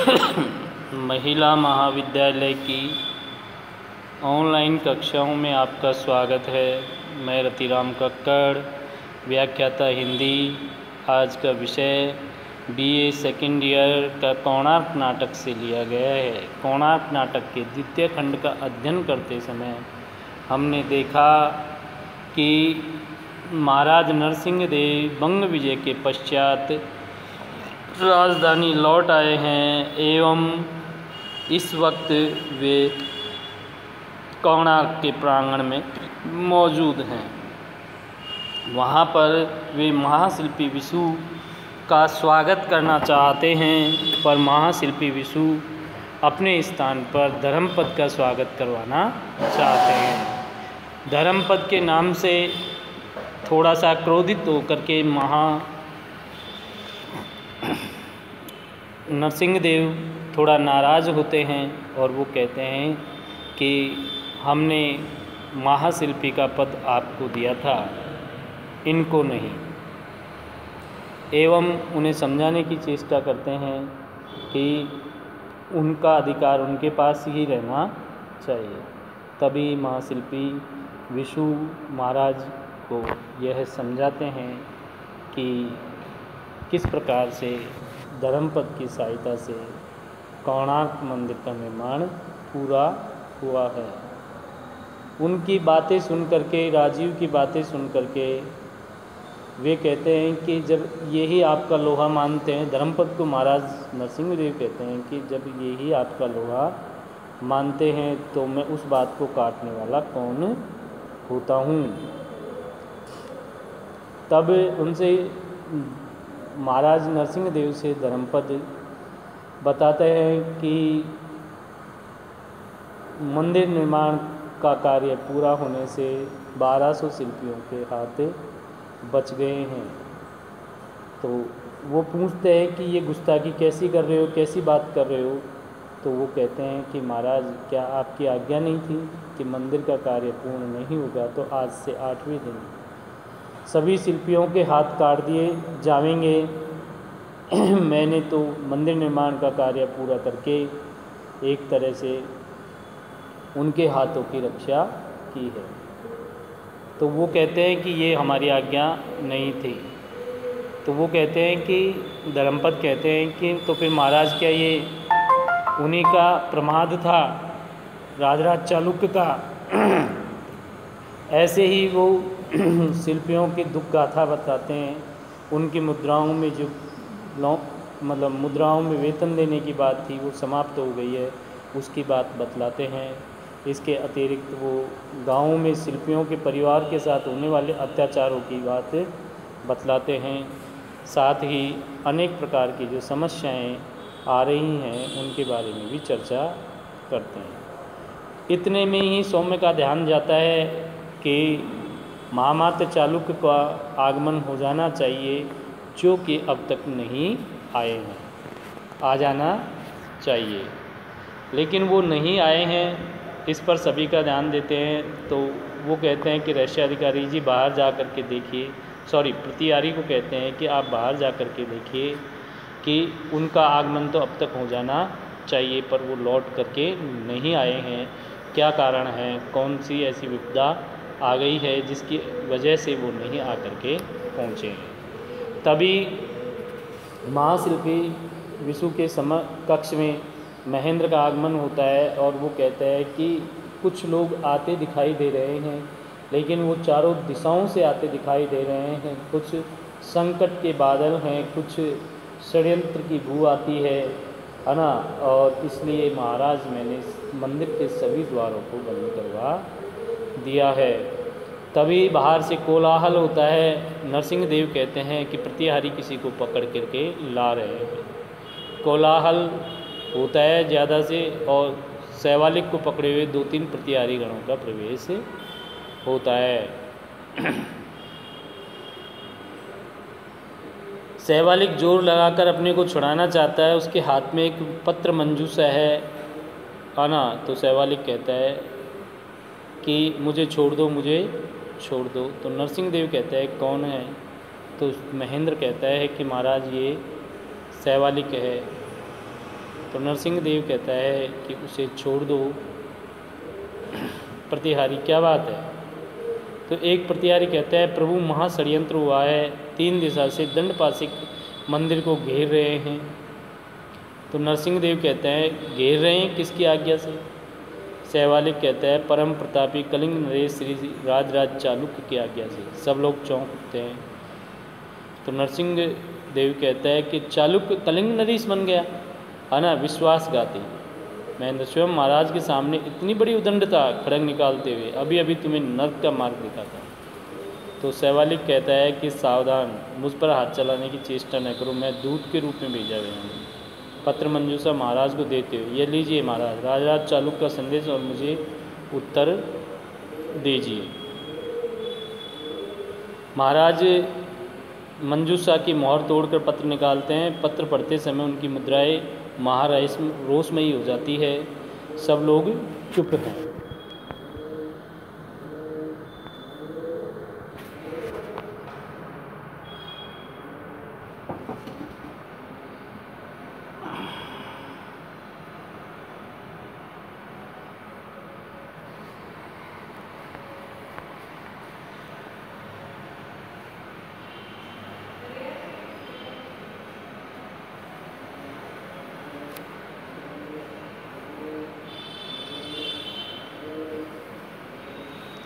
महिला महाविद्यालय की ऑनलाइन कक्षाओं में आपका स्वागत है। मैं रतिराम कक्कड़, व्याख्याता हिंदी। आज का विषय बीए सेकेंड ईयर का कोणार्क नाटक से लिया गया है। कोणार्क नाटक के द्वितीय खंड का अध्ययन करते समय हमने देखा कि महाराज नरसिंहदेव बंग विजय के पश्चात राजधानी लौट आए हैं एवं इस वक्त वे कोणार्क के प्रांगण में मौजूद हैं। वहाँ पर वे महाशिल्पी विशु का स्वागत करना चाहते हैं, पर महाशिल्पी विशु अपने स्थान पर धर्मपद का स्वागत करवाना चाहते हैं। धर्मपद के नाम से थोड़ा सा क्रोधित होकर के नरसिंहदेव थोड़ा नाराज़ होते हैं और वो कहते हैं कि हमने महाशिल्पी का पद आपको दिया था, इनको नहीं। एवं उन्हें समझाने की चेष्टा करते हैं कि उनका अधिकार उनके पास ही रहना चाहिए। तभी महाशिल्पी विशु महाराज को यह समझाते हैं कि किस प्रकार से धर्मपद की सहायता से कोणार्क मंदिर का निर्माण पूरा हुआ है। उनकी बातें सुन करके, राजीव की बातें सुन करके वे कहते हैं कि जब यही आपका लोहा मानते हैं, धर्मपद को महाराज नरसिंहदेव कहते हैं कि जब यही आपका लोहा मानते हैं तो मैं उस बात को काटने वाला कौन होता हूँ। तब उनसे महाराज नरसिंहदेव से धर्मपद बताते हैं कि मंदिर निर्माण का कार्य पूरा होने से 1200 शिल्पियों के हाथ बच गए हैं। तो वो पूछते हैं कि ये गुस्ताखी कैसी कर रहे हो, कैसी बात कर रहे हो। तो वो कहते हैं कि महाराज, क्या आपकी आज्ञा नहीं थी कि मंदिर का कार्य पूर्ण नहीं होगा तो आज से 8वें दिन सभी शिल्पियों के हाथ काट दिए जाएंगे। मैंने तो मंदिर निर्माण का कार्य पूरा करके एक तरह से उनके हाथों की रक्षा की है। तो वो कहते हैं कि ये हमारी आज्ञा नहीं थी। तो वो कहते हैं कि धर्मपद कहते हैं कि तो फिर महाराज, क्या ये उन्हीं का प्रमाद था, राजराज चालुक्य का? ऐसे ही वो शिल्पियों की दुख गाथा बताते हैं। उनकी मुद्राओं में जो मुद्राओं में वेतन देने की बात थी वो समाप्त हो गई है, उसकी बात बतलाते हैं। इसके अतिरिक्त वो गाँव में शिल्पियों के परिवार के साथ होने वाले अत्याचारों की बात बतलाते हैं। साथ ही अनेक प्रकार की जो समस्याएं आ रही हैं उनके बारे में भी चर्चा करते हैं। इतने में ही सौम्य का ध्यान जाता है कि महामात्र चालुक्य का आगमन हो जाना चाहिए, जो कि अब तक नहीं आए हैं। आ जाना चाहिए, लेकिन वो नहीं आए हैं। इस पर सभी का ध्यान देते हैं। तो वो कहते हैं कि रहस्याधिकारी जी बाहर जा कर के देखिए, प्रतिहारी को कहते हैं कि आप बाहर जा कर के देखिए कि उनका आगमन तो अब तक हो जाना चाहिए, पर वो लौट करके नहीं आए हैं। क्या कारण है, कौन सी ऐसी विपदा आ गई है जिसकी वजह से वो नहीं आ कर के पहुँचे हैं। तभी महाशिल्पी विशु के कक्ष में महेंद्र का आगमन होता है और वो कहता है कि कुछ लोग आते दिखाई दे रहे हैं, लेकिन वो चारों दिशाओं से आते दिखाई दे रहे हैं। कुछ संकट के बादल हैं, कुछ षड्यंत्र की बू आती है ना, और इसलिए महाराज मैंने मंदिर के सभी द्वारों को बंद करवा दिया है। तभी बाहर से कोलाहल होता है। नरसिंहदेव कहते हैं कि प्रतिहारी किसी को पकड़ करके ला रहे हैं। कोलाहल होता है ज़्यादा से, और शैवालिक को पकड़े हुए 2-3 प्रतिहारी गणों का प्रवेश होता है। शैवालिक जोर लगाकर अपने को छुड़ाना चाहता है, उसके हाथ में एक पत्र मंजूषा है ना। तो शैवालिक कहता है कि मुझे छोड़ दो, मुझे छोड़ दो। तो नरसिंहदेव कहता है कौन है? तो महेंद्र कहता है कि महाराज ये शैवालिक है। तो नरसिंह देव कहता है कि उसे छोड़ दो। प्रतिहारी क्या बात है? तो एक प्रतिहारी कहता है प्रभु महाषड्यंत्र हुआ है, 3 दिशा से दंडपासिक मंदिर को घेर रहे हैं। तो नरसिंह देव कहते हैं घेर रहे हैं किसकी आज्ञा से? सहवालिक कहता है परम प्रतापी कलिंग नरेश श्री राजराज चालुक्य की आज्ञा से। सब लोग चौंक उठते हैं। तो नरसिंह देव कहता है कि चालुक्य कलिंग नरेश बन गया है ना, विश्वासघाती। महेंद्र स्वयं महाराज के सामने इतनी बड़ी उदंडता खड़ग निकालते हुए अभी अभी तुम्हें नर्क का मार्ग दिखाता। तो सहवालिक कहता है कि सावधान, मुझ पर हाथ चलाने की चेष्टा न करो, मैं दूत के रूप में भेजा गया हूँ। पत्र मंजूषा महाराज को देते हुए, ये लीजिए महाराज, राजराज चालुक्य का संदेश और मुझे उत्तर दीजिए। महाराज मंजूषा की मोहर तोड़कर पत्र निकालते हैं। पत्र पढ़ते समय उनकी मुद्राएं रोषमयी हो जाती है। सब लोग चुप हैं।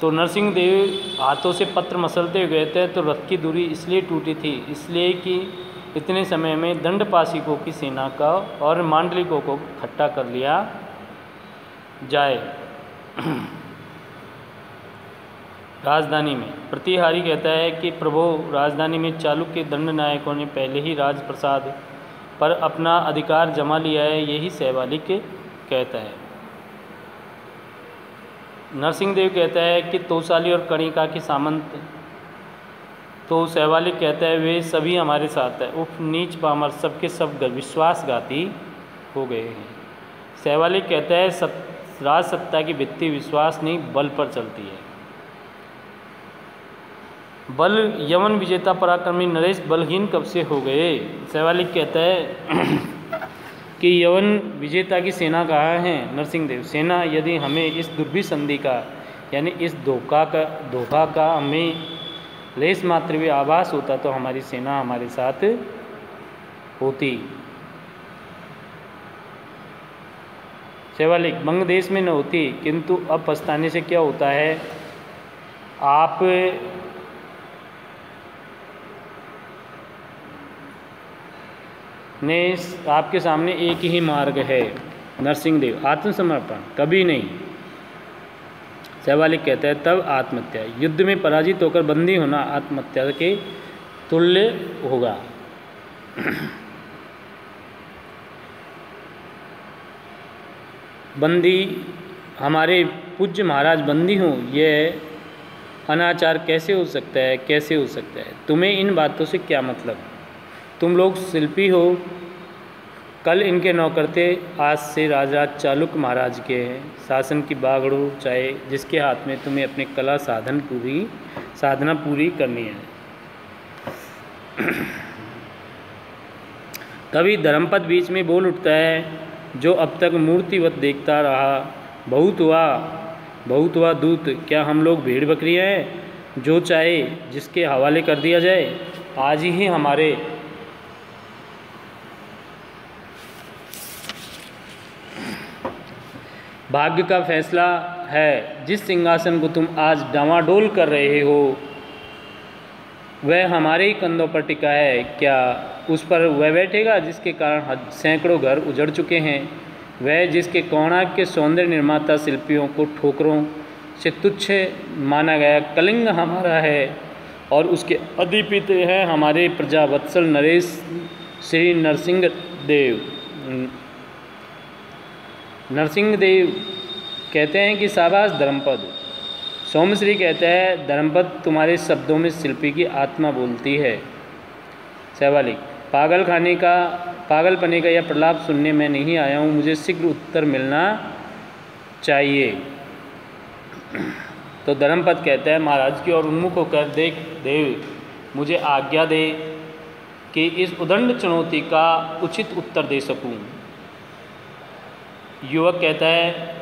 तो नरसिंह देव हाथों से पत्र मसलते हुए गए थे। तो रथ की दूरी इसलिए टूटी थी, इसलिए कि इतने समय में दंडपासिकों की सेना का और मांडलिकों को इकट्ठा कर लिया जाए राजधानी में। प्रतिहारी कहता है कि प्रभु राजधानी में चालुक्य के दंड नायकों ने पहले ही राजप्रसाद पर अपना अधिकार जमा लिया है, यही सहवालिक कहता है। नरसिंह देव कहता है कि तोसाली और कणिका के सामंत। तो सहवालिक कहता है वे सभी हमारे साथ है। उफ नीच पामर सबके सब विश्वासघाती हो गए हैं। सहवालिक कहता है राज सत्ता की भित्ति विश्वास नहीं बल पर चलती है। बल यवन विजेता पराक्रमी नरेश बलहीन कब से हो गए? सहवालिक कहता है कि यवन विजेता की सेना कहाँ है? नरसिंह देव, सेना यदि हमें इस दुर्भिसंधि का यानी इस धोखा का हमें लेस मात्र भी आभास होता तो हमारी सेना हमारे साथ होती। सहवालिक, बंग देश में न होती, किंतु अब पछताने से क्या होता है? आप ने आपके सामने एक ही मार्ग है नरसिंह देव, आत्मसमर्पण, कभी नहीं। सहवालिक कहता है तब आत्महत्या, युद्ध में पराजित होकर बंदी होना आत्महत्या के तुल्य होगा। बंदी, हमारे पूज्य महाराज बंदी हों, यह अनाचार कैसे हो सकता है? कैसे हो सकता है? तुम्हें इन बातों से क्या मतलब? तुम लोग शिल्पी हो, कल इनके नौकर थे, आज से राजराज चालुक्य महाराज के हैं। शासन की बागड़ो चाहे जिसके हाथ में तुम्हें अपनी कला साधना पूरी करनी है। तभी धर्मपद बीच में बोल उठता है, जो अब तक मूर्तिवत देखता रहा, बहुत हुआ दूत, क्या हम लोग भेड़ बकरियाँ हैं? जो चाहे जिसके हवाले कर दिया जाए। आज ही हमारे भाग्य का फैसला है। जिस सिंहासन को तुम आज डामाडोल कर रहे हो वह हमारे ही कंधों पर टिका है। क्या उस पर वह बैठेगा जिसके कारण सैकड़ों घर उजड़ चुके हैं? वह जिसके कोणार्क के सौंदर्य निर्माता शिल्पियों को ठोकरों से तुच्छ माना गया कलिंग हमारा है और उसके अधिपति हैं हमारे प्रजावत्सल नरेश श्री नरसिंह देव। नरसिंह देव कहते हैं कि शाबाश धर्मपद। सोमश्री कहता है धर्मपद, तुम्हारे शब्दों में शिल्पी की आत्मा बोलती है। सहवालिक, पागलपने का यह प्रलाप सुनने में नहीं आया हूँ, मुझे शीघ्र उत्तर मिलना चाहिए। तो धर्मपद कहता है महाराज की ओर उन्मुख होकर, देख देव, मुझे आज्ञा दे कि इस उदंड चुनौती का उचित उत्तर दे सकूं। युवक कहता है,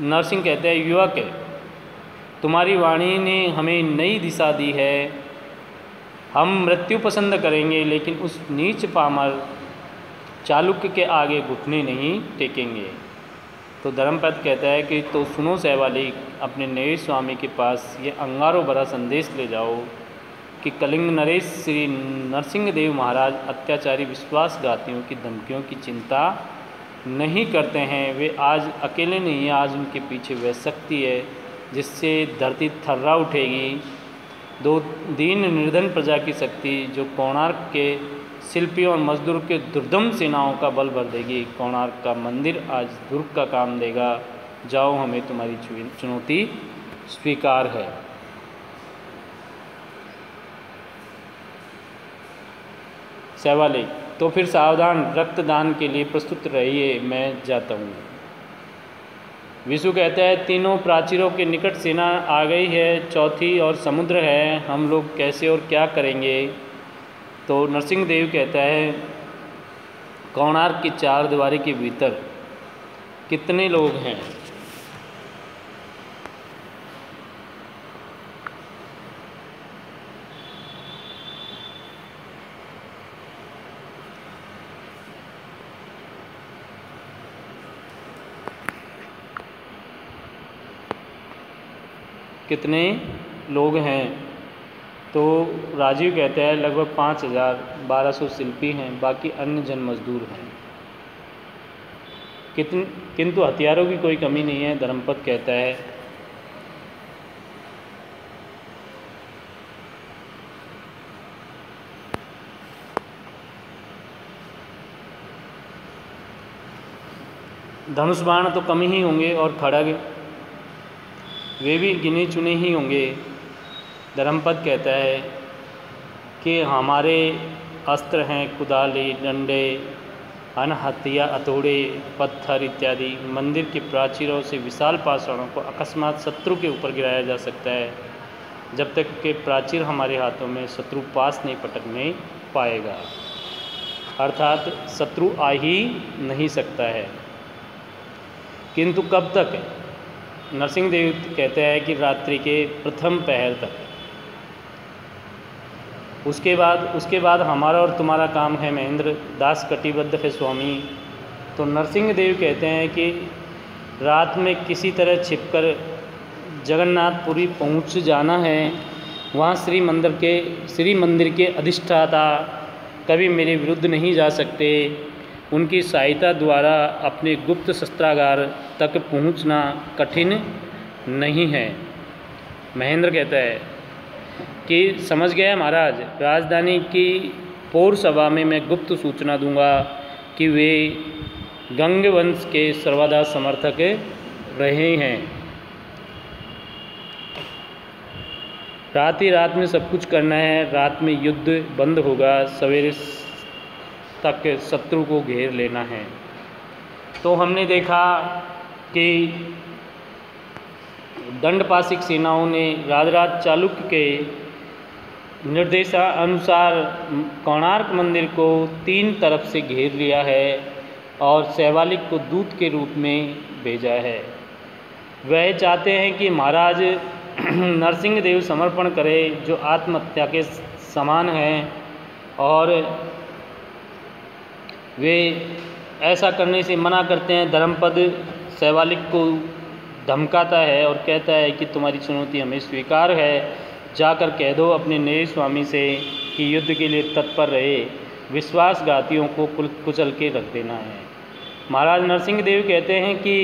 नरसिंह कहता है, युवक तुम्हारी वाणी ने हमें नई दिशा दी है। हम मृत्यु पसंद करेंगे लेकिन उस नीच पामर चालुक्य के आगे घुटने नहीं टेकेंगे। तो धर्मपद कहता है कि तो सुनो सहवाली, अपने नए स्वामी के पास ये अंगारों भरा संदेश ले जाओ कि कलिंग नरेश श्री नरसिंह देव महाराज अत्याचारी विश्वासघातियों की धमकियों की चिंता नहीं करते हैं। वे आज अकेले नहीं हैं, आज उनके पीछे वह शक्ति है जिससे धरती थर्रा उठेगी। दो दीन निर्धन प्रजा की शक्ति जो कोणार्क के शिल्पियों और मजदूर के दुर्दम सेनाओं का बल भर देगी। कोणार्क का मंदिर आज दुर्ग का काम देगा। जाओ, हमें तुम्हारी चुनौती स्वीकार है। सहवाली, तो फिर सावधान, रक्तदान के लिए प्रस्तुत रहिए, मैं जाता हूँ। विशु कहता है, तीनों प्राचीरों के निकट सेना आ गई है, चौथी और समुद्र है, हम लोग कैसे और क्या करेंगे। तो नरसिंह देव कहता है, कोणार्क की चार दीवारी के भीतर कितने लोग हैं। कितने लोग हैं। तो राजीव कहता है लगभग 5,1200 शिल्पी हैं, बाकी अन्य जन मजदूर हैं। किंतु हथियारों की कोई कमी नहीं है। धर्मपद कहता है, धनुष बाण तो कम ही होंगे और खड़ग वे भी गिने चुने ही होंगे। धर्मपद कहता है कि हमारे अस्त्र हैं कुदाली, डंडे, हथिया, हथौड़े, पत्थर इत्यादि। मंदिर के प्राचीरों से विशाल पाषाणों को अकस्मात शत्रु के ऊपर गिराया जा सकता है। जब तक के प्राचीर हमारे हाथों में शत्रु पास नहीं पटकने पाएगा, अर्थात शत्रु आ ही नहीं सकता है। किंतु कब तक। नरसिंह देव कहते हैं कि रात्रि के प्रथम पहर तक। उसके बाद हमारा और तुम्हारा काम है महेंद्र, दास कटिबद्ध है स्वामी। तो नरसिंह देव कहते हैं कि रात में किसी तरह छिपकर जगन्नाथपुरी पहुंच जाना है। वहाँ श्री मंदिर के अधिष्ठाता कभी मेरे विरुद्ध नहीं जा सकते। उनकी सहायता द्वारा अपने गुप्त शस्त्रागार तक पहुंचना कठिन नहीं है। महेंद्र कहता है कि समझ गया महाराज, राजधानी की पौर सभा में मैं गुप्त सूचना दूंगा कि वे गंग वंश के सर्वदा समर्थक रहे हैं। रात में सब कुछ करना है। रात में युद्ध बंद होगा, सवेरे तक शत्रु को घेर लेना है। तो हमने देखा कि दंडपाशिक सेनाओं ने राजराज चालुक्य के निर्देशानुसार कोणार्क मंदिर को 3 तरफ से घेर लिया है और सहवालिक को दूत के रूप में भेजा है। वह चाहते हैं कि महाराज नरसिंह देव समर्पण करे, जो आत्महत्या के समान है, और वे ऐसा करने से मना करते हैं। धर्मपद सहवालिक को धमकाता है और कहता है कि तुम्हारी चुनौती हमें स्वीकार है, जाकर कह दो अपने नए स्वामी से कि युद्ध के लिए तत्पर रहे, विश्वासघातियों को कुचल के रख देना है। महाराज नरसिंह देव कहते हैं कि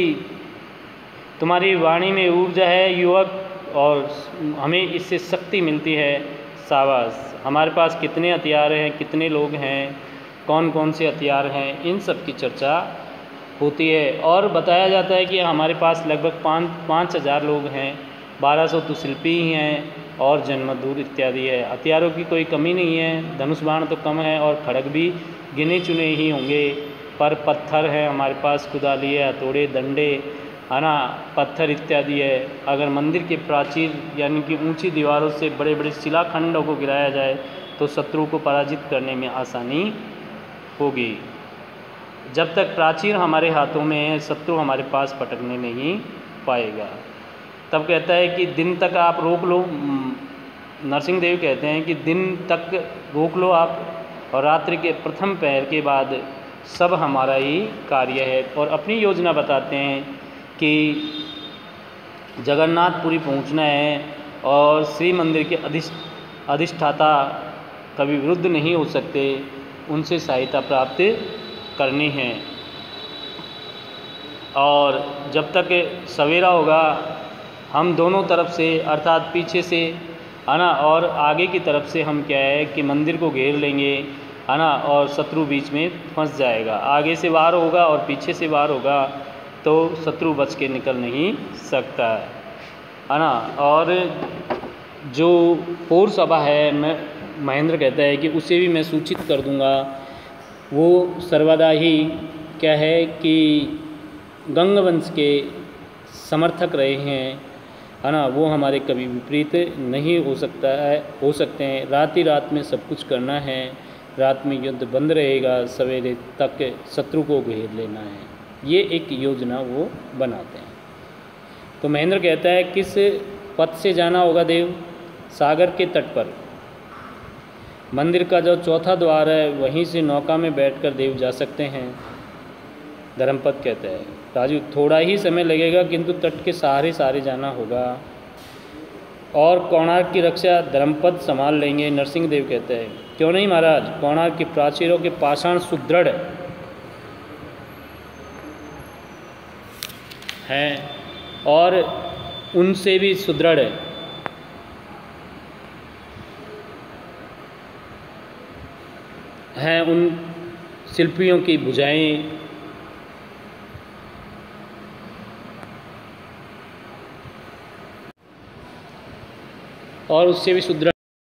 तुम्हारी वाणी में ऊर्जा है युवक, और हमें इससे शक्ति मिलती है। शाबाश। हमारे पास कितने हथियार हैं, कितने लोग हैं, कौन कौन से हथियार हैं, इन सब की चर्चा होती है। और बताया जाता है कि हमारे पास लगभग 5,000 लोग हैं, 1200 तो शिल्पी ही हैं और जन्मदूर इत्यादि है। हथियारों की कोई कमी नहीं है। धनुष बाण तो कम है और खड़ग भी गिने चुने ही होंगे, पर पत्थर है हमारे पास, कुदाली है, हथौड़े, डंडे, है ना, पत्थर इत्यादि है। अगर मंदिर के प्राचीर यानी कि ऊंची दीवारों से बड़े बड़े शिलाखंडों को गिराया जाए तो शत्रु को पराजित करने में आसानी होगी। जब तक प्राचीर हमारे हाथों में है शत्रु हमारे पास पटकने नहीं पाएगा। तब कहता है कि दिन तक आप रोक लो, नरसिंह देव कहते हैं कि दिन तक रोक लो आप, और रात्रि के प्रथम पहर के बाद सब हमारा ही कार्य है। और अपनी योजना बताते हैं कि जगन्नाथपुरी पहुंचना है और श्री मंदिर के अधिष्ठाता कभी विरुद्ध नहीं हो सकते, उनसे सहायता प्राप्त करनी है। और जब तक सवेरा होगा हम दोनों तरफ से अर्थात पीछे से है ना और आगे की तरफ से हम क्या है कि मंदिर को घेर लेंगे है ना, और शत्रु बीच में फंस जाएगा। आगे से वार होगा और पीछे से वार होगा तो शत्रु बच के निकल नहीं सकता है ना। और जो पौर सभा है, मैं महेंद्र कहता है कि उसे भी मैं सूचित कर दूंगा। वो सर्वदा ही क्या है कि गंगवंश के समर्थक रहे हैं है ना, वो हमारे कभी विपरीत नहीं हो सकते हैं। रात ही रात में सब कुछ करना है, रात में युद्ध बंद रहेगा, सवेरे तक शत्रु को घेर लेना है, ये एक योजना वो बनाते हैं। तो महेंद्र कहता है किस पथ से जाना होगा देव? सागर के तट पर मंदिर का जो चौथा द्वार है वहीं से नौका में बैठकर देव जा सकते हैं। धर्मपद कहता है राजू थोड़ा ही समय लगेगा किंतु तट के सहारे जाना होगा, और कोणार्क की रक्षा धर्मपद संभाल लेंगे। नरसिंह देव कहते हैं क्यों नहीं महाराज, कोणार्क के प्राचीरों के पाषाण सुदृढ़ हैं और उनसे भी सुदृढ़ हैं उन शिल्पियों की भुजाएं, और उससे भी सुदृढ़